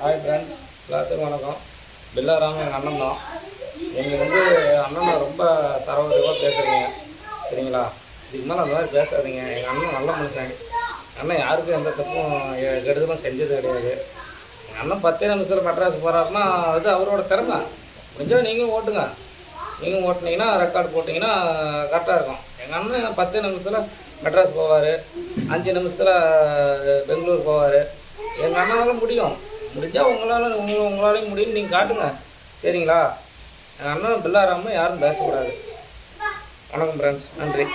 Hi friends, எல்லாத்துக்கும் வணக்கம். பில்லாராம எங்கள் அண்ணன் தான். நீங்கள் அண்ணனை ரொம்ப தரவரிவாக பேசுகிறீங்க, சரிங்களா? இதுக்கு மேலே அந்த மாதிரி பேசாதீங்க. எங்கள் அண்ணன் நல்ல மனுஷன். அண்ணன் யாருக்கும் எந்த தப்பும் கெடுதலும் செஞ்சது கிடையாது. எங்கள் அண்ணன் 10 நிமிஷத்தில் மெட்ராஸ் போகிறாருன்னா அது அவரோட திறமை. முடிஞ்சால் நீங்களும் ஓட்டுங்க. நீங்கள் ஓட்டுனீங்கன்னா ரெக்கார்டு போட்டிங்கன்னா கரெக்டாக இருக்கும். எங்கள் அண்ணன் 10 நிமிஷத்தில் மெட்ராஸ் போவார், 5 நிமிஷத்தில் பெங்களூர் போவார். எங்கள் அண்ணனால முடியும். முடிஞ்சால் உங்களாலையும் முடியும்னு நீங்கள் காட்டுங்க, சரிங்களா? எங்கள் அண்ணன் பில்லாராம யாரும் பேசக்கூடாது. வணக்கம் ஃப்ரெண்ட்ஸ், நன்றி.